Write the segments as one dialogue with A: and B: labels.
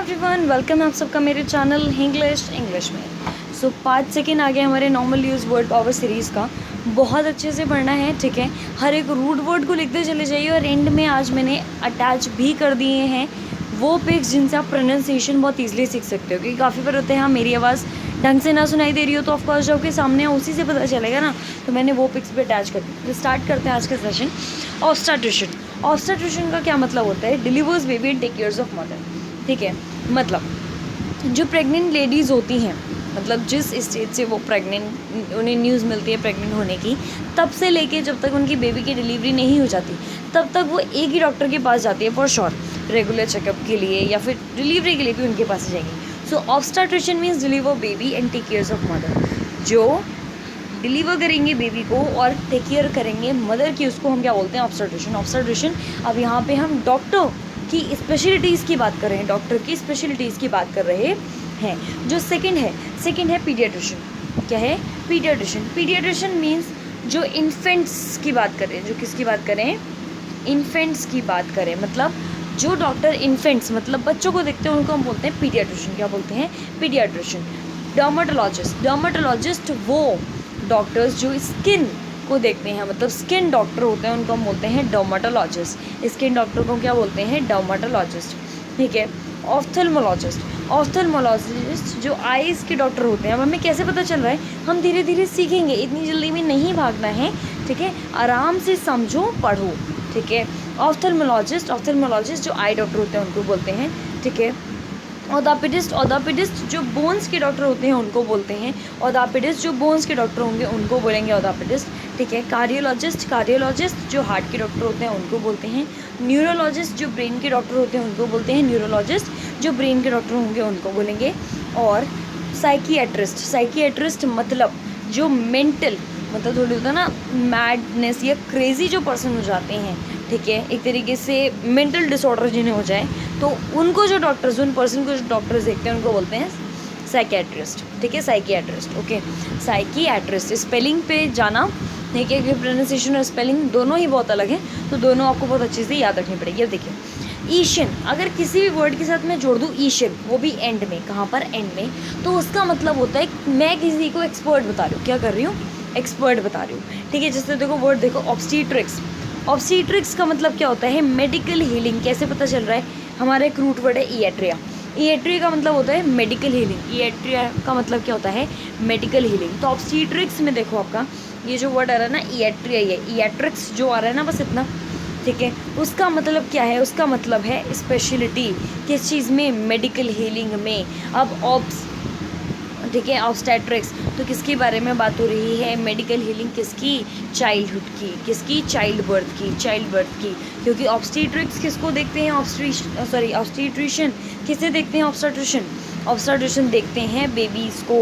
A: Everyone, welcome आप सबका मेरे चैनल इंग्लिश में। सो 5 सेकेंड आ गए हमारे normal use word power series का। बहुत अच्छे से पढ़ना है, ठीक है। हर एक रूट वर्ड को लिखते चले जाइए और एंड में आज मैंने अटैच भी कर दिए हैं वो पिक्स जिनसे आप प्रोनाउंसिएशन बहुत ईजिली सीख सकते हो। क्योंकि काफ़ी बार होते हैं हाँ मेरी आवाज़ ढंग से ना सुनाई दे रही हो तो ऑफकोर्स जो आपके सामने उसी से पता चलेगा ना, तो मैंने वो पिक्स भी अटैच कर दी। तो स्टार्ट करते हैं आज का सेशन। ऑब्स्टेट्रिशियन। ऑब्स्टेट्रिशियन का क्या मतलब होता है? Delivers baby and take cares of mother, ठीक है। मतलब जो प्रेग्नेंट लेडीज़ होती हैं, मतलब जिस स्टेज से वो प्रेग्नेंट उन्हें न्यूज़ मिलती है प्रेग्नेंट होने की, तब से लेके जब तक उनकी बेबी की डिलीवरी नहीं हो जाती तब तक वो एक ही डॉक्टर के पास जाती है फॉर श्योर, रेगुलर चेकअप के लिए या फिर डिलीवरी के लिए भी उनके पास जाएंगी। So obstetrician means deliver baby and take cares of mother. जो डिलीवर करेंगे बेबी को और टेक केयर करेंगे मदर की, उसको हम क्या बोलते हैं? ऑब्स्टेट्रिशियन। ऑब्स्टेट्रिशियन। अब यहाँ पे हम डॉक्टर की स्पेशलिटीज़ की बात कर रहे हैं, डॉक्टर की स्पेशलिटीज़ की बात कर रहे हैं। जो सेकंड है पीडियाट्रिशियन। क्या है? पीडियाट्रिशियन। पीडियाट्रिशियन मीन्स जो इन्फेंट्स की बात करें, जो किसकी बात करें? इन्फेंट्स की बात करें। मतलब जो डॉक्टर इन्फेंट्स मतलब बच्चों को देखते हैं उनको हम बोलते हैं पीडियाट्रिशियन। क्या बोलते हैं? पीडियाट्रिशियन। डर्माटोलॉजिस्ट। डर्माटोलॉजिस्ट वो डॉक्टर्स जो स्किन को देखते हैं, मतलब स्किन डॉक्टर होते हैं, उनको हम बोलते हैं डर्माटोलॉजिस्ट। स्किन डॉक्टर को क्या बोलते हैं? डर्माटोलॉजिस्ट, ठीक है। ऑफ्थेल्मोलॉजिस्ट। ऑफ्थेल्मोलॉजिस्ट जो आईज़ के डॉक्टर होते हैं। अब हमें कैसे पता चल रहा है? हम धीरे धीरे सीखेंगे, इतनी जल्दी में नहीं भागना है, ठीक है। आराम से समझो, पढ़ो, ठीक है। ऑफ्थेल्मोलॉजिस्ट जो आई डॉक्टर होते हैं उनको बोलते हैं, ठीक है। ऑर्थोपेडिस्ट जो बोन्स के डॉक्टर होते हैं उनको बोलते हैं ऑर्थोपेडिस्ट। जो बोन्स के डॉक्टर होंगे उनको बोलेंगे ऑर्थोपेडिस्ट, ठीक है। कार्डियोलॉजिस्ट जो हार्ट के डॉक्टर होते हैं उनको बोलते हैं। न्यूरोलॉजिस्ट जो ब्रेन के डॉक्टर होते हैं उनको बोलते हैं न्यूरोलॉजिस्ट। जो ब्रेन के डॉक्टर होंगे उनको बोलेंगे। और साइकियाट्रिस्ट मतलब जो मेंटल, मतलब थोड़ी होता है ना मैडनेस या क्रेजी जो पर्सन हो जाते हैं, ठीक है, एक तरीके से मेंटल डिसऑर्डर जिन्हें हो जाए, तो उनको जो डॉक्टर्स, उन पर्सन को जो डॉक्टर्स देखते हैं उनको बोलते हैं साइकियाट्रिस्ट, ठीक है। Psychiatrist, okay. साइकियाट्रिस्ट स्पेलिंग पे जाना, ठीक है, क्योंकि प्रोनाउंसिएशन और स्पेलिंग दोनों ही बहुत अलग हैं, तो दोनों आपको बहुत अच्छे से याद रखनी पड़ेगी। अब देखिए ईशियन, अगर किसी भी वर्ड के साथ मैं जोड़ दूँ ईशियन, वो भी एंड में, कहाँ पर? एंड में, तो उसका मतलब होता है मैं किसी को एक्सपर्ट बता रही हूँ। क्या कर रही हूँ? एक्सपर्ट बता रही हूँ, ठीक है। जैसे देखो वर्ड देखो, ऑब्स्टेट्रिक्स। ऑब्स्टेट्रिक्स का मतलब क्या होता है? Medical healing. कैसे पता चल रहा है? हमारा एक रूट वर्ड है इएट्रिया। इएट्रिया का मतलब होता है मेडिकल हीलिंग। इएट्रिया का मतलब क्या होता है? Medical healing. तो ऑब्स्टेट्रिक्स में देखो आपका ये जो वर्ड आ रहा है ना इएट्रिया, ये इएट्रिक्स जो आ रहा है ना, बस इतना, ठीक है। उसका मतलब क्या है? उसका मतलब है स्पेशलिटी। किस चीज़ में? मेडिकल हीलिंग में। अब ठीक है, ऑब्स्टेट्रिक्स तो किसके बारे में बात हो रही है? मेडिकल हीलिंग किसकी? चाइल्डहुड की। किसकी? चाइल्ड बर्थ की। क्योंकि ऑब्स्टेट्रिक्स किसको देखते हैं? ऑब्स्टेट्रिशियन किसे देखते हैं? ऑब्स्टेट्रिशियन देखते हैं बेबीज़ को।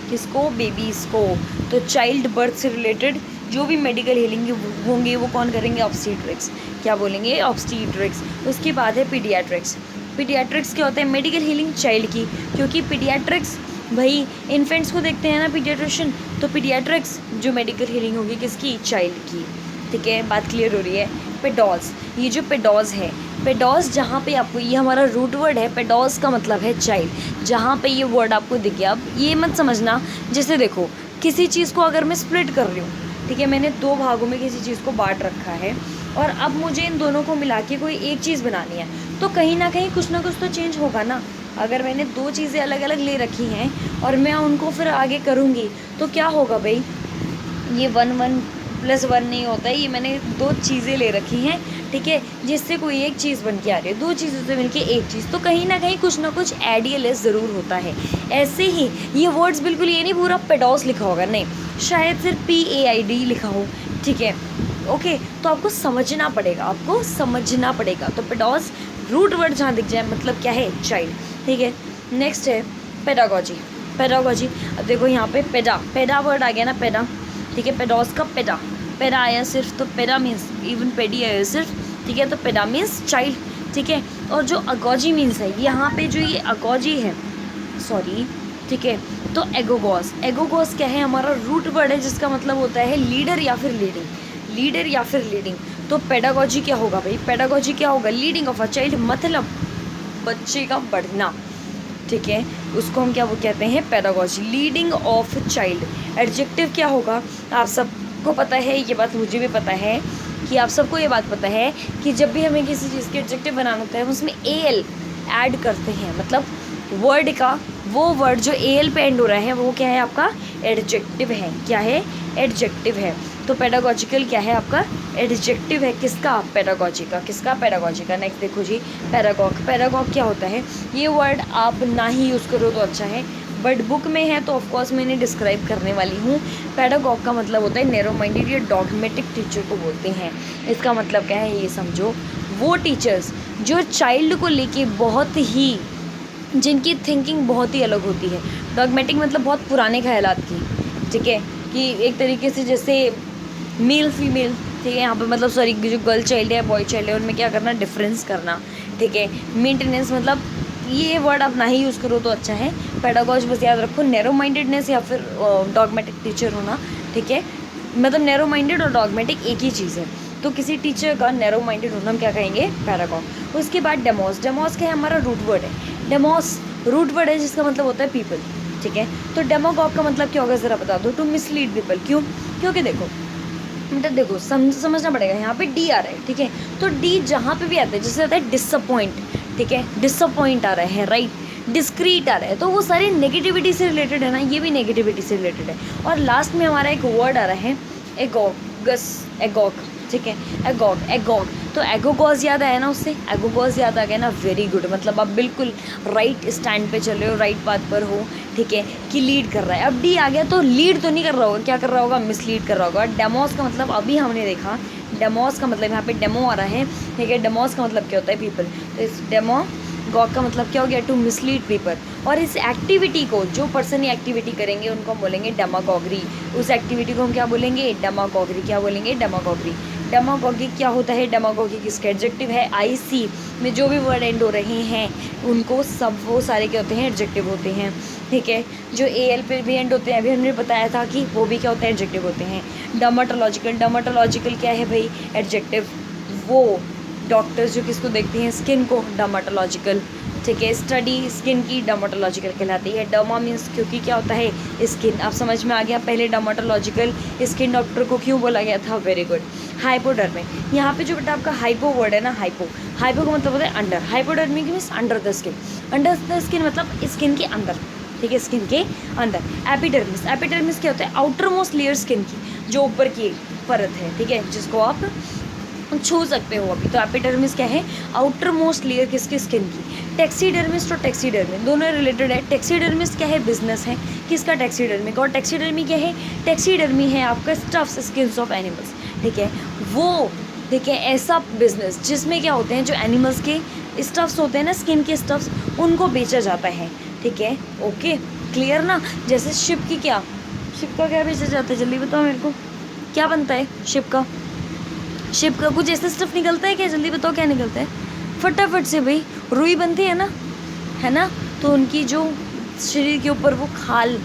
A: किसको? बेबीज़ को। तो चाइल्ड बर्थ से रिलेटेड जो भी मेडिकल हीलिंग होंगे वो कौन करेंगे? ऑब्स्टेट्रिक्स। क्या बोलेंगे? ऑब्स्टेट्रिक्स। उसके बाद है पीडियाट्रिक्स। पीडियाट्रिक्स क्या होता है? मेडिकल हीलिंग चाइल्ड की, क्योंकि पीडियाट्रिक्स भाई इन्फेंट्स को देखते हैं ना पीडियाट्रिशियन, तो पीडियाट्रिक्स जो मेडिकल हीलिंग होगी किसकी? चाइल्ड की, ठीक है। बात क्लियर हो रही है। पेडोस, ये जो पेडोस है, पेडोस जहाँ पे आपको, ये हमारा रूट वर्ड है, पेडोस का मतलब है चाइल्ड। जहाँ पे ये वर्ड आपको दिख गया, अब ये मत समझना, जैसे देखो किसी चीज़ को अगर मैं स्प्लिट कर रही हूँ, ठीक है, मैंने 2 भागों में किसी चीज़ को बांट रखा है और अब मुझे इन दोनों को मिला के कोई एक चीज़ बनानी है, तो कहीं ना कुछ तो चेंज होगा ना। अगर मैंने 2 चीज़ें अलग अलग ले रखी हैं और मैं उनको फिर आगे करूँगी तो क्या होगा भाई? ये 1 + 1 नहीं होता है, ये मैंने 2 चीज़ें ले रखी हैं, ठीक है, जिससे कोई एक चीज़ बन के आ रही है। 2 चीज़ों से मिलके एक चीज़, तो कहीं ना कुछ ना कुछ ऐड या लेस ज़रूर होता है। ऐसे ही ये वर्ड्स बिल्कुल ये नहीं पूरा पेडोस लिखा होगा, नहीं, शायद सिर्फ PAID लिखा हो, ठीक है, ओके। तो आपको समझना पड़ेगा, तो पेडोस रूट वर्ड जहाँ दिख जाए मतलब क्या है? चाइल्ड, ठीक है। नेक्स्ट है पेडागोजी। अब देखो यहाँ पे पेडा वर्ड आ गया ना, पेडा, ठीक है। पेडोस का पेडा आया सिर्फ, तो पेडा मीन्स इवन पेडी आया सिर्फ, ठीक है। तो पेडा मीन्स चाइल्ड, ठीक है। और जो अगोजी मीन्स है, यहाँ पे जो ये अगोजी है, सॉरी, ठीक है, तो एगोगॉस क्या है? हमारा रूट वर्ड है जिसका मतलब होता है लीडर या फिर लीडिंग। तो पेडागोजी क्या होगा भाई? पेडागोजी क्या होगा? लीडिंग ऑफ अ चाइल्ड, मतलब बच्चे का बढ़ना, ठीक है, उसको हम क्या वो कहते हैं, pedagogy. Leading of child, adjective क्या होगा, आप सबको पता है, ये बात मुझे भी पता है कि आप सबको ये बात पता है कि जब भी हमें किसी चीज़ के एडजेक्टिव बनाना होता है उसमें एल ऐड करते हैं, मतलब वर्ड का वो वर्ड जो एल पे एंड हो रहा है वो क्या है, आपका एडजेक्टिव है। क्या है, एडजेक्टिव है। तो पेडागोजिकल क्या है, आपका एडजेक्टिव है। किसका, पेडागोजी का। किसका, पेडागोजी का। नेक्स्ट देखो जी, पैरागॉग। पैरागॉग क्या होता है, ये वर्ड आप ना ही यूज़ करो तो अच्छा है, बट बुक में है तो ऑफकोर्स मैं इन्हें डिस्क्राइब करने वाली हूँ। पैडागॉग का मतलब होता है नैरो माइंडेड या डॉगमेटिक टीचर को बोलते हैं। इसका मतलब क्या है, ये समझो, वो टीचर्स जो चाइल्ड को लेके बहुत ही, जिनकी थिंकिंग बहुत ही अलग होती है। डॉगमेटिक मतलब बहुत पुराने ख्यालात की, ठीक है, कि एक तरीके से जैसे मेल फीमेल, ठीक है, यहाँ पे मतलब सॉरी जो गर्ल चाइल्ड है बॉय चाइल्ड है उनमें क्या करना, डिफरेंस करना, ठीक है। मेंटेनेंस मतलब ये वर्ड आप ना ही यूज़ करो तो अच्छा है। पेडागॉज बस याद रखो, नैरो माइंडेडनेस या फिर डॉगमेटिक टीचर होना, ठीक है, मतलब नैरो माइंडेड और डॉगमेटिक एक ही चीज़ है। तो किसी टीचर का नैरो माइंडेड होना हम क्या कहेंगे, पैरागॉग। उसके बाद डेमोस। डेमोस क्या है, हमारा रूट वर्ड है। डेमोस रूट वर्ड है जिसका मतलब होता है पीपल, ठीक है। तो डेमोगॉग का मतलब क्या होगा, ज़रा बता दो। To mislead people. क्यों, क्योंकि देखो मतलब देखो समझना पड़ेगा, यहाँ पे डी आ रहा है, ठीक है, तो डी जहाँ पे भी आता है, जैसे आता है डिसअपॉइंट, ठीक है, डिसअपॉइंट आ रहा है, राइट, डिस्क्रीट आ रहा है, तो वो सारे नेगेटिविटी से रिलेटेड है ना, ये भी नेगेटिविटी से रिलेटेड है। और लास्ट में हमारा एक वर्ड आ रहा है एगोगस, एगोग, ठीक है, एगोग, एगोग। तो एगोगॉज याद आया ना, उससे एगोगॉज याद आ गया ना, वेरी गुड, मतलब आप बिल्कुल राइट स्टैंड पे चल रहे हो, राइट पाथ पर हो, ठीक है, कि लीड कर रहा है। अब डी आ गया तो लीड तो नहीं कर रहा होगा, क्या कर रहा होगा, मिसलीड कर रहा होगा। डेमोस का मतलब अभी हमने देखा, डेमोस का मतलब यहाँ पे डेमो आ रहा है, ठीक है, डेमोस का मतलब क्या होता है, पीपल। तो इस डेमो गॉग का मतलब क्या हो गया, टू मिसलीड पीपल। और इस एक्टिविटी को, जो पर्सन ये एक्टिविटी करेंगे उनको हम बोलेंगे डेमागॉगरी। उस एक्टिविटी को हम क्या बोलेंगे, डेमागॉगरी। क्या बोलेंगे, डेमागॉगरी। डेमागॉगी क्या होता है, डेमागॉगी किसका एडजेक्टिव है, आई सी में जो भी वर्ड एंड हो रहे हैं उनको सब वो सारे क्या होते हैं, एडजेक्टिव होते हैं, ठीक है। जो ए एल पे भी एंड होते हैं, अभी हमने बताया था कि वो भी क्या होते हैं, एडजेक्टिव होते हैं। डर्माटोलॉजिकल। डर्माटोलॉजिकल क्या है भाई, एडजेक्टिव। वो डॉक्टर्स जो किसको देखते हैं, स्किन को, डर्माटोलॉजिकल, ठीक है। स्टडी स्किन की डर्माटोलॉजिकल कहलाती है। डर्मा मीन्स क्योंकि क्या होता है, स्किन। आप समझ में आ गया, पहले डर्माटोलॉजिकल स्किन डॉक्टर को क्यों बोला गया था, वेरी गुड। हाइपोडर्मी, यहाँ पे जो बेटा आपका हाइपो वर्ड है ना, हाइपो, हाइपो का मतलब होता है under. Hypodermi means under the skin. Under the skin मतलब स्किन के अंदर, ठीक है, स्किन के अंदर। एपिडर्मिस, एपिडर्मिस क्या होता है, आउटर मोस्ट लेयर स्किन की, जो ऊपर की परत है, ठीक है, जिसको आप छू सकते हो अभी। तो एपिडर्मिस क्या है, आउटर मोस्ट लेयर किसकी, स्किन की। टैक्सीडर्मिस तो टैक्सीडर्मी दोनों रिलेटेड है। टैक्सीडर्मिस क्या है, बिजनेस है, किसका, टैक्सीडर्मी का। और टैक्सीडर्मी क्या है, टैक्सीडर्मी है आपका स्टफ्स, स्किन्स ऑफ एनिमल्स, ठीक है। वो देखिए ऐसा बिजनेस जिसमें क्या होते हैं, जो एनिमल्स के स्टफ्स होते हैं ना, स्किन के स्टफ्स, उनको बेचा जाता है, ठीक है, ओके, क्लियर ना। जैसे शिप की क्या, शिप का क्या बेचा जाता है, जल्दी बताओ मेरे को, क्या बनता है शिप का। शिप का कुछ ऐसा स्टफ निकलता है क्या, जल्दी बताओ क्या निकलता है, फटाफट से भाई, रुई बनती है ना, है ना। तो उनकी जो शरीर के ऊपर वो खाल,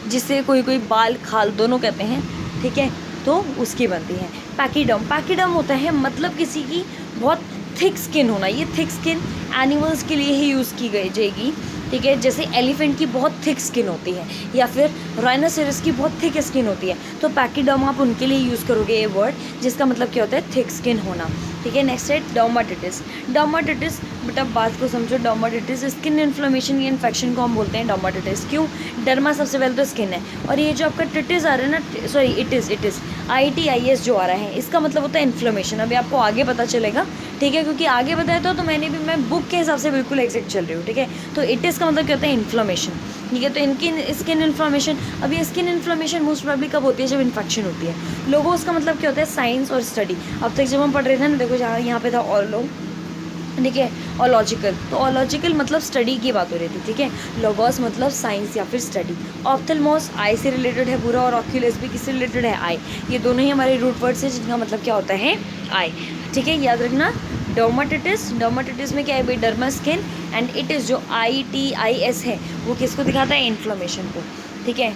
A: जिसे कोई कोई बाल खाल दोनों कहते हैं, ठीक है, तो उसकी बनती है। पैकीडम, पैकीडम होता है मतलब किसी की बहुत थिक स्किन होना। ये थिक स्किन एनिमल्स के लिए ही यूज़ की गई जाएगी, ठीक है। जैसे एलिफेंट की बहुत थिक स्किन होती है, या फिर राइनोसेरस की बहुत थिक स्किन होती है, तो पैकीडम आप उनके लिए यूज़ करोगे ये वर्ड, जिसका मतलब क्या होता है, थिक स्किन होना, ठीक है। नेक्स्ट है डर्माटिटिस। डर्माटिटिस बेटा बात को समझो, डर्माटिटिस स्किन इन्फ्लेमेशन या इन्फेक्शन को हम बोलते हैं डर्माटिटिस। क्यों, डर्मा सबसे पहले तो स्किन है, और ये जो आपका टिटिस आ रहा है ना, सॉरी इटिस, इटिस ITIS जो आ रहा है, इसका मतलब होता है इन्फ्लेमेशन। अभी आपको आगे पता चलेगा, ठीक है, क्योंकि आगे बताया तो मैंने भी, मैं बुक के हिसाब से बिल्कुल एग्जैक्ट चल रही हूँ, ठीक है। तो इटिस का मतलब क्या होता है, इन्फ्लेमेशन, ठीक है। तो इनकी स्किन इन्फ्लेमेशन, अब ये स्किन इन्फ्लेमेशन मोस्ट प्रोबेबली कब होती है, जब इन्फेक्शन होती है। लोगोस का मतलब क्या होता है, साइंस और स्टडी। अब तक जब हम पढ़ रहे थे ना, देखो जहाँ यहाँ पे था ऑलो, ठीक है, ओलॉजिकल, तो ओलॉजिकल मतलब स्टडी की बात हो रही थी, ठीक है। लोगोस मतलब साइंस या फिर स्टडी। ऑप्थेल्मोस आई से रिलेटेड है पूरा, और ऑक्यूलस भी किससे रिलेटेड है, आई। ये दोनों ही हमारे रूट वर्ड्स हैं जिनका मतलब क्या होता है, आई, ठीक है, याद रखना। डर्माटिटिस, डर्माटिटिस में क्या है भाई, derma skin, and it is जो ITIS है वो किसको दिखाता है, इन्फ्लेमेशन को, ठीक है।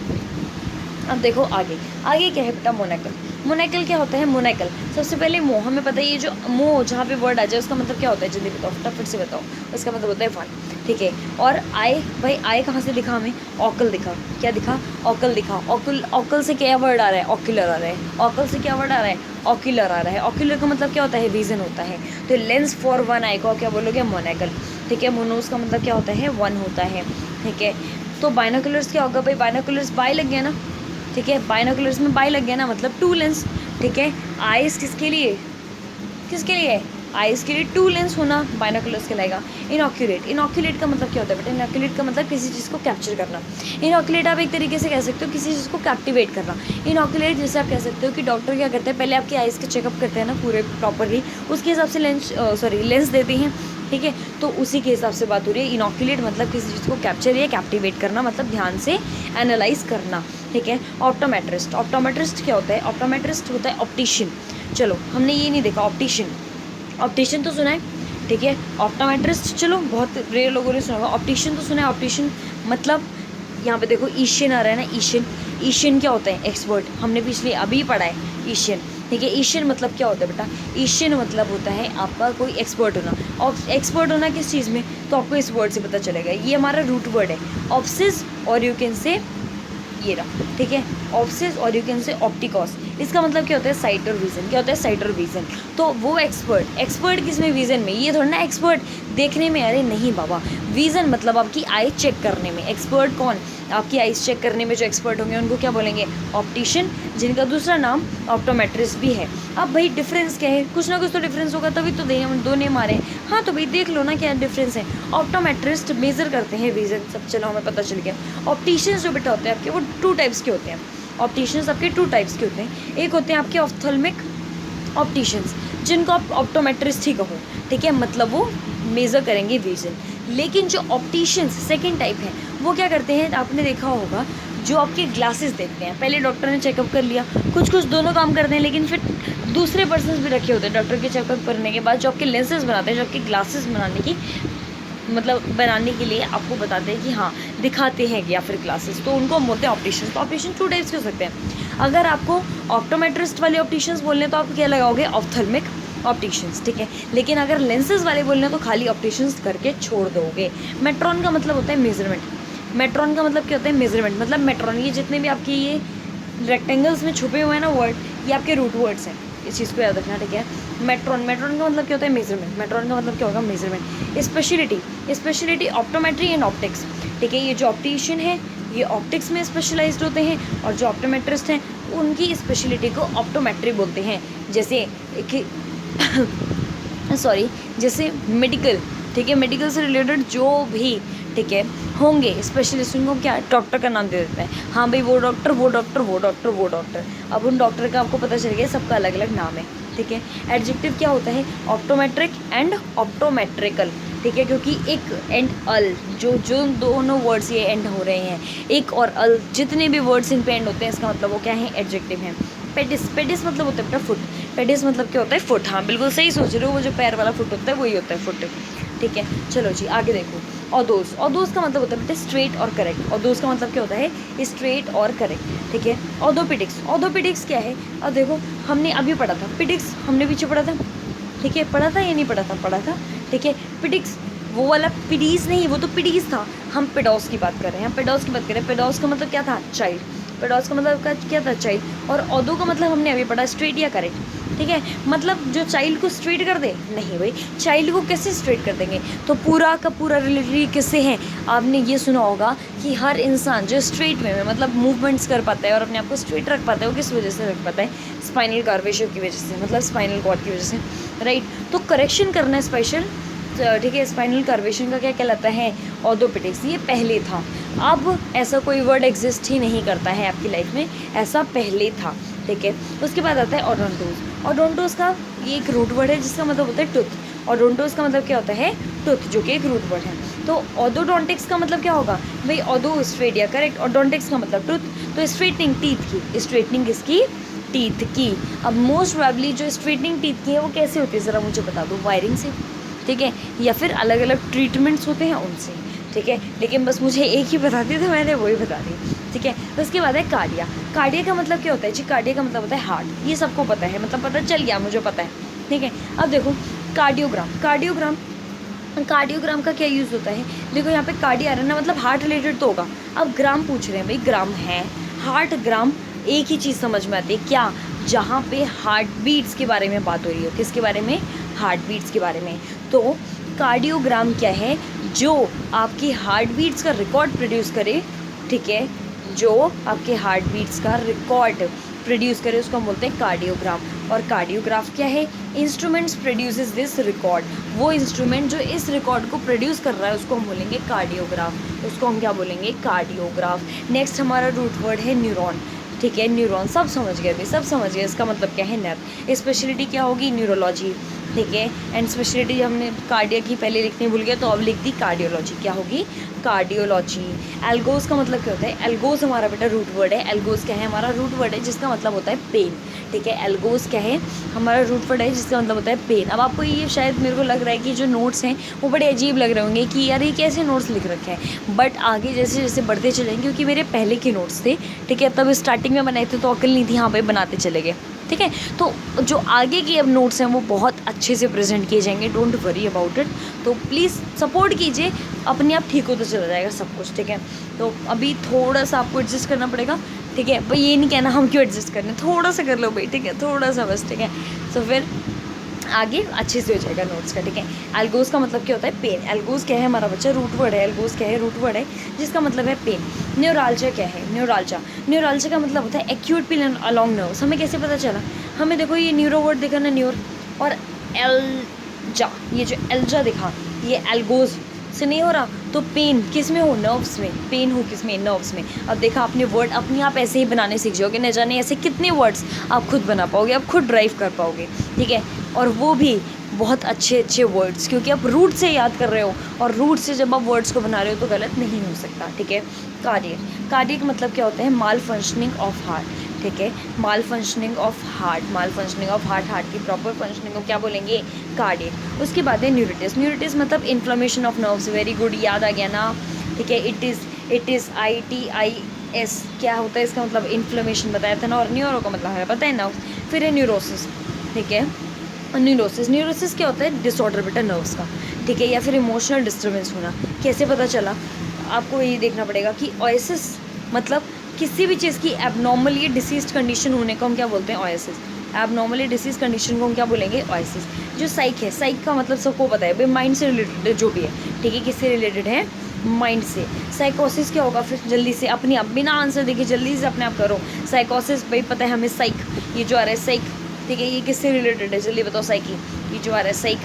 A: अब देखो आगे, आगे क्या है बेटा, मोनेकल। मोनेकल क्या होता है, मोनेकल सबसे पहले मुँह, हमें पता है ये जो मुँह जहाँ पे वर्ड आ जाए उसका मतलब क्या होता है, जल्दी बताओ, फटाफट से बताओ। उसका मतलब होता है वन, ठीक है। और आई, भाई आई कहाँ से दिखा हमें, ऑकल दिखा, क्या दिखा, ऑकल दिखा। ऑकल, ऑकल से क्या वर्ड आ रहा है, ऑक्यूलर आ रहा है। ऑकल से क्या वर्ड आ रहा है, ऑक्यूलर आ रहा है। ऑक्यूलर का मतलब क्या होता है, विजन होता है। तो लेंस फॉर वन आई को क्या बोलोगे, मोनेकल, ठीक है। मोनोस का मतलब क्या होता है, वन होता है, ठीक है। तो बाइनोकुलर्स क्या होगा भाई, बाइनोकुलर्स बाय लग गया ना, ठीक है। बाइनोकुलर्स में बाय लग गया ना, मतलब टू लेंस, ठीक है। आइस किसके लिए, किसके लिए, आइस के लिए टू लेंस होना बाइनोकुलर्स कहलाएगा। इनॉक्यूलेट, इनॉक्यूलेट का मतलब क्या होता है बेटा, इनॉक्यूलेट का मतलब किसी चीज़ को कैप्चर करना। इनॉक्यूलेट आप एक तरीके से कह सकते हो किसी चीज़ को कैप्टिवेट करना। इनॉक्यूलेट जैसे आप कह सकते हो कि डॉक्टर क्या करते हैं, पहले आपकी आइस के चेकअप करते हैं ना पूरे प्रॉपरली, उसके हिसाब से लेंस देते हैं, ठीक है। तो उसी के हिसाब से बात हो रही है। इनॉक्यूलेट मतलब किसी चीज़ को कैप्चर या कैप्टिवेट करना, मतलब ध्यान से एनालाइज करना, ठीक है। ऑप्टोमेट्रिस्ट, ऑप्टोमेट्रिस्ट क्या होता है, ऑप्टोमेट्रिस्ट होता है ऑप्टिशियन। चलो हमने ये नहीं देखा, ऑप्टिशियन, ऑप्टिशियन तो सुना है, ठीक है। ऑप्टोमेट्रिस्ट चलो बहुत रेयर लोगों ने सुना होगा, ऑप्टिशियन तो सुना है। ऑप्टिशियन मतलब यहाँ पे देखो ईशियन आ रहा है ना, ईशियन, ईशियन क्या होता है, एक्सपर्ट, हमने पिछले अभी पढ़ा है ईशियन, ठीक है। ईशियन मतलब क्या होता है बेटा, ईशियन मतलब होता है आपका कोई एक्सपर्ट होना। और एक्सपर्ट होना किस चीज़ में, तो आपको इस वर्ड से पता चलेगा, ये हमारा रूट वर्ड है, ऑप्सिस, और यू कैन से ये रहा, ठीक है, ऑप्सिस, और यू कैन से ऑप्टिकॉस। इसका मतलब क्या होता है, साइट और विजन, क्या होता है, साइट और विजन। तो वो एक्सपर्ट, एक्सपर्ट किस में, विजन में, ये थोड़ा ना एक्सपर्ट देखने में, अरे नहीं बाबा, विजन मतलब आपकी आई चेक करने में। एक्सपर्ट कौन, आपकी आइज चेक करने में जो एक्सपर्ट होंगे उनको क्या बोलेंगे, ऑप्टिशियन, जिनका दूसरा नाम ऑप्टोमेट्रिस्ट भी है। अब भाई डिफरेंस क्या है, कुछ ना कुछ तो डिफरेंस होगा, तभी तो दो नेम आ रहे हैं। हाँ तो भाई देख लो ना क्या डिफरेंस है। ऑप्टोमेट्रिस्ट मेजर करते हैं विजन, सब चलो हमें पता चल गया। ऑप्टिशियंस जो बेटा होते हैं आपके, वो टू टाइप्स के होते हैं। ऑप्टिशियंस आपके टू टाइप्स के होते हैं, एक होते हैं आपके ऑप्थेल्मिक ऑप्टिशियंस, जिनको आप ऑप्टोमेट्रिस्ट ही कहो, ठीक है, मतलब वो मेज़र करेंगे विजन। लेकिन जो ऑप्टिशियंस सेकंड टाइप है, वो क्या करते हैं, आपने देखा होगा, जो आपके ग्लासेस देखते हैं, पहले डॉक्टर ने चेकअप कर लिया, कुछ कुछ दोनों काम करते हैं, लेकिन फिर दूसरे पर्सन भी रखे होते हैं डॉक्टर के चेकअप करने के बाद, जो आपके लेंसेज बनाते हैं, जो आपके ग्लासेस बनाने की मतलब बनाने के लिए आपको बताते हैं कि हाँ दिखाते हैं या फिर क्लासेस, तो उनको हम बोलते हैं ऑप्टिशियंस। तो ऑप्टिशियन टू टाइप्स के हो सकते हैं। अगर आपको ऑप्टोमेट्रिस्ट वाले ऑप्टिशियंस बोलने तो आप क्या लगाओगे, ऑप्थेल्मिक ऑप्टिशियंस, ठीक है। लेकिन अगर लेंसेज वाले बोलने तो खाली ऑप्टिशियंस करके छोड़ दोगे। मेट्रॉन का मतलब होता है मेजरमेंट, मेट्रॉन का मतलब क्या होता है, मेजरमेंट, मतलब मेट्रॉन, ये जितने भी आपके ये रेक्टेंगल्स में छुपे हुए हैं ना वर्ड, ये आपके रूट वर्ड्स हैं, इस चीज़ को याद रखना, ठीक है। मेट्रॉन, मेट्रॉन का मतलब क्या होता है, मेजरमेंट, मेट्रॉन का मतलब क्या होगा, measurement. Speciality, speciality optometry and optics, ठीक है। ये जो ऑप्टिशियन है ये ऑप्टिक्स में स्पेशलाइज्ड होते हैं, और जो ऑप्टोमेट्रिस्ट हैं उनकी स्पेशलिटी को ऑप्टोमेट्री बोलते हैं। जैसे सॉरी, जैसे मेडिकल, ठीक है, मेडिकल से रिलेटेड जो भी, ठीक है, होंगे स्पेशलिस्ट, उनको क्या डॉक्टर का नाम दे देते हैं। हाँ भाई वो डॉक्टर, वो डॉक्टर, वो डॉक्टर, वो डॉक्टर, अब उन डॉक्टर का आपको पता चल गया, सबका अलग अलग नाम है, ठीक है। एडजेक्टिव क्या होता है, ऑप्टोमेट्रिक एंड ऑप्टोमेट्रिकल, ठीक है, क्योंकि एक एंड अल, जो जो दोनों वर्ड्स ये एंड हो रहे हैं, एक और अल, जितने भी वर्ड्स इन पे एंड होते हैं, इसका मतलब वो क्या है, एडजेक्टिव है। पेडिस, पेडिस मतलब होता है बेटा फुट, पेडिस मतलब क्या होता है, फुट, हाँ बिल्कुल सही सोच रहे हो, वो जो पैर वाला फुट होता है वही होता है फुट, ठीक है। चलो जी आगे देखो, ऑदोस, ऑदोस का मतलब होता है बेटा स्ट्रेट और करेक्ट। ऑदोस का मतलब क्या होता है, स्ट्रेट और करेक्ट, ठीक है। ऑर्थोपेडिक्स, ऑर्थोपेडिक्स क्या है, अब देखो हमने अभी पढ़ा था, पिडिक्स हमने पीछे पढ़ा था, ठीक है, पढ़ा था या नहीं पढ़ा था, पढ़ा था, ठीक है। पिडिक्स वो वाला पिडीज नहीं, वो तो पिडीज था, हम पेडोस की बात कर रहे हैं, हम पेडोस की बात कर रहे हैं। पेडोस का मतलब क्या था, चाइल्ड, पेडोस का मतलब क्या था, चाइल्ड। और ऑदो का मतलब हमने अभी पढ़ा स्ट्रेट या करेक्ट, ठीक है, मतलब जो चाइल्ड को स्ट्रेट कर दे, नहीं भाई चाइल्ड को कैसे स्ट्रेट कर देंगे, तो पूरा का पूरा रिलेटेड किससे है, आपने ये सुना होगा कि हर इंसान जो स्ट्रेट वे में मतलब मूवमेंट्स कर पाता है और अपने आप को स्ट्रेट रख पाता है, वो किस वजह से रख पाता है, स्पाइनल कर्वेचर की वजह से, मतलब स्पाइनल कॉर्ड की वजह से, राइट। तो करेक्शन करना है स्पेशल, ठीक है, स्पाइनल कर्वेशन का क्या कहलाता है, ऑर्थोपेडिक्स, ये पहले था, अब ऐसा कोई वर्ड एग्जिस्ट ही नहीं करता है आपकी लाइफ में, ऐसा पहले था, ठीक है। उसके बाद आता है ओडोंटोस, ओडोंटोस का ये एक रूट वर्ड है जिसका मतलब होता है टूथ, ओडोंटोस का मतलब क्या होता है, टूथ, जो कि एक रूट वर्ड है। तो ऑर्थोडोंटिक्स का मतलब क्या होगा भाई, ऑदो स्ट्रेट या करेक्ट, ओडोंटिक्स का मतलब टूथ, तो स्ट्रेटनिंग टीथ की, स्ट्रेटनिंग किसकी, टीथ की। अब मोस्ट प्रोबेबली जो स्ट्रेटनिंग टीथ की है वो कैसे होती है, ज़रा मुझे बता दो, वायरिंग से, ठीक है, या फिर अलग अलग ट्रीटमेंट्स होते हैं उनसे, ठीक है, लेकिन बस मुझे एक ही बता दी तो मैंने वही बता दी, ठीक है। उसके बाद है कार्डिया। कार्डिया का मतलब क्या होता है जी? कार्डिया का मतलब होता है हार्ट। ये सबको पता है, मतलब पता चल गया, मुझे पता है, ठीक है। अब देखो कार्डियोग्राम। कार्डियोग्राम का क्या यूज़ होता है? देखो यहाँ पे कार्डिया आ रहा है ना, मतलब हार्ट रिलेटेड तो होगा। अब ग्राम पूछ रहे हैं भाई, ग्राम है, हार्ट ग्राम एक ही चीज़ समझ में आती है क्या? जहाँ पे हार्ट बीट्स के बारे में बात हो रही हो। किसके बारे में? हार्ट बीट्स के बारे में। तो कार्डियोग्राम क्या है? जो आपकी हार्ट बीट्स का रिकॉर्ड प्रोड्यूस करे, ठीक है, जो आपके हार्ट बीट्स का रिकॉर्ड प्रोड्यूस करे उसको हम बोलते हैं कार्डियोग्राम। और कार्डियोग्राफ क्या है? Instruments produces this record. वो इंस्ट्रूमेंट जो इस रिकॉर्ड को प्रोड्यूस कर रहा है उसको हम बोलेंगे कार्डियोग्राफ। उसको हम क्या बोलेंगे? कार्डियोग्राफ। नेक्स्ट हमारा रूट वर्ड है न्यूरॉन, ठीक है। न्यूरॉन सब समझ गए भाई, सब समझ गए। इसका मतलब क्या है? नर्व। स्पेशलिटी क्या होगी? न्यूरोलॉजी, ठीक है। एंड स्पेशलिटी हमने कार्डिया की पहले लिखनी भूल गया तो अब लिख दी कार्डियोलॉजी। क्या होगी? कार्डियोलॉजी। एल्गोस का मतलब क्या होता है? एल्गोस हमारा बेटा रूट वर्ड है। एल्गोस क्या है? हमारा रूट वर्ड है जिसका मतलब होता है पेन, ठीक है। एल्गोस क्या है? हमारा रूट वर्ड है जिसका मतलब होता है पेन। अब आपको ये शायद मेरे को लग रहा है कि जो नोट्स हैं वो बड़े अजीब लग रहे होंगे कि यार ये कैसे नोट्स लिख रखे हैं, बट आगे जैसे जैसे बढ़ते चलेंगे, क्योंकि मेरे पहले के नोट्स थे, ठीक है, तब स्टार्टिंग में बनाए थे तो अकल नहीं थी, हाँ भाई बनाते चले गए, ठीक है। तो जो आगे के अब नोट्स हैं वो बहुत अच्छे से प्रेजेंट किए जाएंगे, डोंट वरी अबाउट इट। तो प्लीज़ सपोर्ट कीजिए, अपने आप ठीक होता चला जाएगा सब कुछ, ठीक है। तो अभी थोड़ा सा आपको एडजस्ट करना पड़ेगा, ठीक है। भाई ये नहीं कहना हम क्यों एडजस्ट करने, थोड़ा सा कर लो भाई, ठीक है, थोड़ा सा बस, ठीक है। तो फिर आगे अच्छे से हो जाएगा नोट्स का, ठीक है। एल्गोस का मतलब क्या होता है? पेन। एल्गोस क्या है हमारा बच्चा? रूट वर्ड है। एल्गोस क्या है? रूट वर्ड है जिसका मतलब है पेन। न्यूराल्जिया क्या है? न्यूराल्जिया का मतलब होता है एक्यूट पेन अलॉन्ग नर्व्स। हमें कैसे पता चला? हमें देखो ये न्यूरो वर्ड देखा ना, न्यूर, और एल्जा, ये जो एल्जा दिखा ये एल्गोस से नहीं हो रहा, तो पेन किस में हो? नर्व्स में। पेन हो किस में? नर्व्स में। अब देखा आपने वर्ड अपने आप ऐसे ही बनाने सीख जाओगे, न जाने ऐसे कितने वर्ड्स आप खुद बना पाओगे, आप खुद ड्राइव कर पाओगे, ठीक है। और वो भी बहुत अच्छे अच्छे वर्ड्स, क्योंकि आप रूट से याद कर रहे हो, और रूट से जब आप वर्ड्स को बना रहे हो तो गलत नहीं हो सकता, ठीक है। कार्डियक का मतलब क्या होता है? माल फंक्शनिंग ऑफ हार्ट, ठीक है। माल फंक्शनिंग ऑफ हार्ट हार्ट की प्रॉपर फंक्शनिंग को क्या बोलेंगे? कार्डियक। उसके बाद है न्यूरिटिस। न्यूरिटिस मतलब inflammation of nerves. Very good, याद आ गया ना, ठीक है। इट इज़ ITIS क्या होता है इसका मतलब? इन्फ्लेमेशन बताया था ना। और न्यूरो का मतलब है पता है नर्व्स। फिर है न्यूरोसिस, ठीक है। न्यूरोसिस क्या होता है? डिसऑर्डर बेटा नर्व्स का, ठीक है, या फिर इमोशनल डिस्टर्बेंस होना। कैसे पता चला? आपको ये देखना पड़ेगा कि ओएसिस मतलब किसी भी चीज़ की एबनॉर्मली डिसीज्ड कंडीशन होने को हम क्या बोलते हैं? ओएसिस। एबनॉर्मली डिसीज कंडीशन को हम क्या बोलेंगे? ओएसिस। जो साइक है, साइक का मतलब सबको पता है भाई, माइंड से रिलेटेड है जो भी है, ठीक है। किससे रिलेटेड है? माइंड से। साइकोसिस क्या होगा? फिर जल्दी से अपने आप, बिना आंसर देखिए जल्दी से अपने आप करो। साइकोसिस भाई पता है हमें, साइक, ये जो आ रहा है साइक, ठीक है, ये किससे रिलेटेड है? जल्दी बताओ। साइकी, ये जो आ रहा है साइक,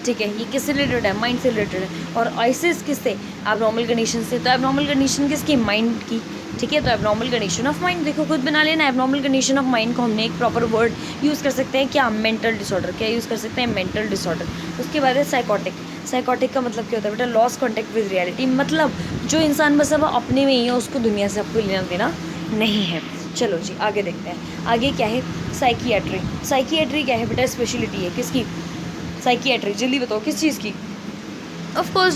A: ठीक है, ये किससे रिलेटेड है? माइंड से रिलेटेड है। और आइसिस किससे? एबनॉर्मल कंडीशन से। तो एबनॉर्मल कंडीशन किसकी? माइंड की, ठीक है। तो एबनॉर्मल कंडीशन ऑफ माइंड, देखो खुद बना लेना। एबनॉर्मल कंडीशन ऑफ माइंड को हमने एक प्रॉपर वर्ड यूज़ कर सकते हैं क्या? Mental disorder. क्या यूज़ कर सकते हैं? Mental disorder. उसके बाद है साइकोटिक। साइकोटिक का मतलब क्या होता है बेटा? लॉस कॉन्टेक्ट विद रियलिटी, मतलब जो इंसान बस अब अपने में ही है, उसको दुनिया से आपको लेना देना नहीं है। चलो जी आगे देखते हैं। आगे क्या है? साइकियाट्री। साइकियाट्री क्या है बेटा? स्पेशलिटी है किसकी? साइकियाट्री। जल्दी बताओ किस चीज़ की? ऑफ कोर्स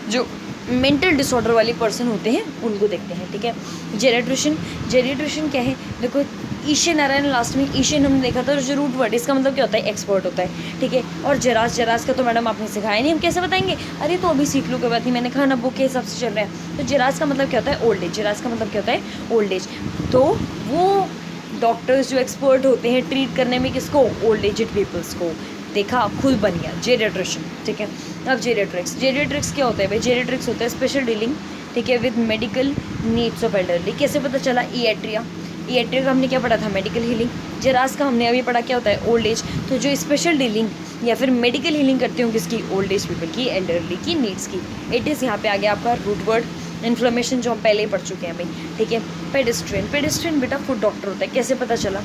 A: जो मेंटल डिसऑर्डर वाले पर्सन होते हैं उनको देखते हैं, ठीक है। जेरिट्रिशियन क्या है? देखो ईशे नारायण लास्ट में, ईशेन हमने देखा था, जो रूट वर्ड इसका मतलब क्या होता है? एक्सपर्ट होता है, ठीक है। और जराज का तो मैडम आपने सिखाया नहीं, हम कैसे बताएंगे? अरे तो अभी सीख लो, कोई बात नहीं, मैंने कहा ना बुक के हिसाब से चल रहा है। तो जराज का मतलब क्या होता है? Old age. जराज का मतलब क्या होता है? Old age. तो वो डॉक्टर्स जो एक्सपर्ट होते हैं ट्रीट करने में किसको? ओल्ड एजेड पीपल्स को। देखा, खुद बन गया जेरियाट्रिशियन, ठीक है। अब जेरियाट्रिक्स क्या होता है भाई? जेरियाट्रिक्स होता है स्पेशल डीलिंग, ठीक है, with medical needs of elderly. कैसे पता चला? ईएट्रिया का हमने क्या पढ़ा था? Medical healing. जेरास का हमने अभी पढ़ा क्या होता है? Old age. तो जो स्पेशल डीलिंग या फिर मेडिकल हीलिंग करती हूँ किसकी? ओल्ड एज पीपल की, एल्डरली की नीड्स की। इट इज़ यहाँ पे आ गया आपका रूट वर्ड। इन्फ्लेमेशन जो हम पहले ही पढ़ चुके हैं भाई, ठीक है। पेडिस्ट्रियन बेटा फुट डॉक्टर होता है। कैसे पता चला?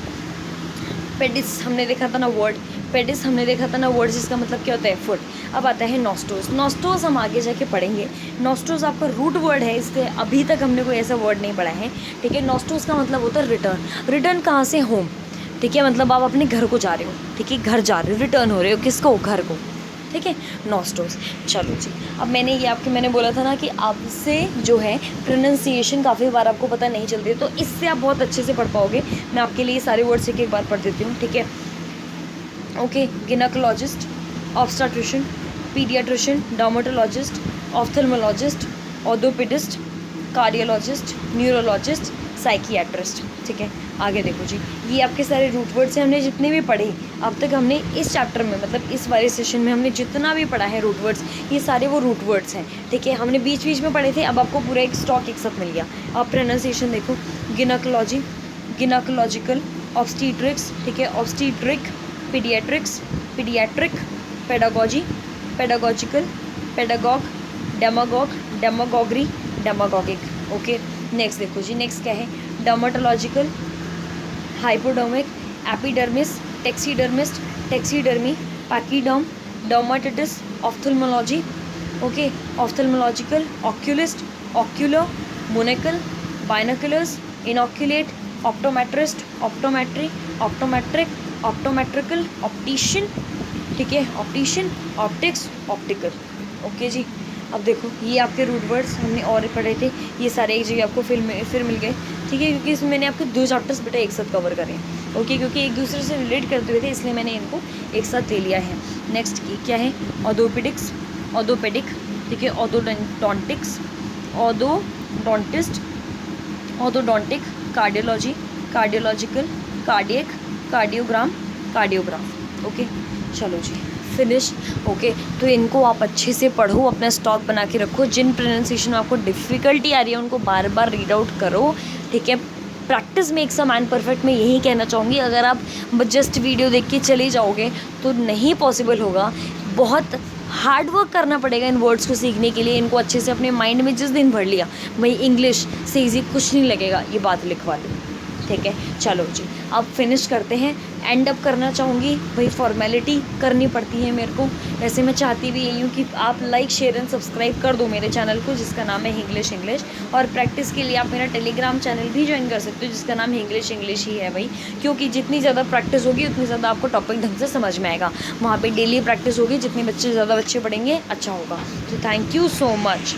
A: पेडिस हमने देखा था ना वर्ड, जिसका मतलब क्या होता है? फुट। अब आता है नॉस्टोस हम आगे जाके पढ़ेंगे। नॉस्टोस आपका रूट वर्ड है, इसके अभी तक हमने कोई ऐसा वर्ड नहीं पढ़ा है, ठीक है। नॉस्टोस का मतलब होता है रिटर्न कहाँ से? होम, ठीक है, मतलब आप अपने घर को जा रहे हो, ठीक है, घर जा रहे हो, रिटर्न हो रहे हो किसको? घर को, ठीक है, नॉस्ट्रल्स। चलो जी, अब मैंने बोला था ना कि आपसे जो है प्रोनाउंसिएशन काफ़ी बार आपको पता नहीं चलती, तो इससे आप बहुत अच्छे से पढ़ पाओगे। मैं आपके लिए सारे वर्ड्स एक बार पढ़ देती हूँ, ठीक है। Okay, gynaecologist, obstetrician, paediatrician, dermatologist, ophthalmologist, orthopaedist, cardiologist, neurologist, psychiatrist, ठीक है। आगे देखो जी, ये आपके सारे रूट वर्ड्स हैं। हमने जितने भी पढ़े अब तक, हमने इस चैप्टर में मतलब इस वाले सेशन में हमने जितना भी पढ़ा है रूट वर्ड्स, ये सारे वो रूट वर्ड्स हैं, ठीक है। हमने बीच बीच में पढ़े थे, अब आपको पूरा एक स्टॉक एक साथ मिल गया। अब प्रोनाउंसिएशन देखो, गिनेकोलॉजी, गिनेकोलॉजिकल, ऑब्स्टेट्रिक्स, ठीक है, obstetric, paediatrics, paediatric, pedagogy, pedagogical, pedagogue, demagogue, demagoguery, demagogic. Okay, next देखो जी, नेक्स्ट क्या है, dermatological, hypodermic, epidermis, taxidermist, taxidermy, pachyderm, dermatitis, ophthalmology, okay, ophthalmological, oculist, ocular, monocle, binoculars, inoculate, optometrist, optometry, optometric, optometrical, optician, ठीक है, optician, optics, optical. Okay जी, अब देखो ये आपके रूट वर्ड्स हमने और पढ़े थे, ये सारे एक जगह आपको फिर मिल गए, ठीक है, क्योंकि इसमें मैंने आपके 2 चैप्टर्स बेटा एक साथ कवर करे हैं। ओके, क्योंकि एक दूसरे से रिलेट करते हुए थे, इसलिए मैंने इनको एक साथ ले लिया है। नेक्स्ट क्या है, ऑर्थोपेडिक्स, ऑर्थोपेडिक, ठीक है, orthodontics, orthodontist, orthodontic, cardiology, cardiological, cardiac, cardiogram, cardiograph. Okay, चलो जी, फिनिश। ओके, तो इनको आप अच्छे से पढ़ो, अपना स्टॉक बना के रखो। जिन प्रोनाउंसिएशन में आपको डिफ़िकल्टी आ रही है उनको बार बार रीड आउट करो, ठीक है। Practice makes a man perfect, मैं यही कहना चाहूँगी। अगर आप जस्ट वीडियो देख के चले जाओगे तो नहीं पॉसिबल होगा, बहुत हार्ड वर्क करना पड़ेगा इन वर्ड्स को सीखने के लिए। इनको अच्छे से अपने माइंड में जिस दिन भर लिया, भाई इंग्लिश से ईजी कुछ नहीं लगेगा, ये बात लिखवा लो, ठीक है। चलो जी, अब फिनिश करते हैं। एंड अप करना चाहूँगी, भाई फॉर्मेलिटी करनी पड़ती है मेरे को। वैसे मैं चाहती भी यही हूँ कि आप लाइक, शेयर एंड सब्सक्राइब कर दो मेरे चैनल को, जिसका नाम है इंग्लिश। और प्रैक्टिस के लिए आप मेरा टेलीग्राम चैनल भी ज्वाइन कर सकते हो, जिसका नाम इंग्लिश ही है भाई। क्योंकि जितनी ज़्यादा प्रैक्टिस होगी उतनी ज़्यादा आपको टॉपिक ढंग से समझ में आएगा। वहाँ पर डेली प्रैक्टिस होगी, जितने ज़्यादा बच्चे पढ़ेंगे अच्छा होगा। तो थैंक यू सो मच।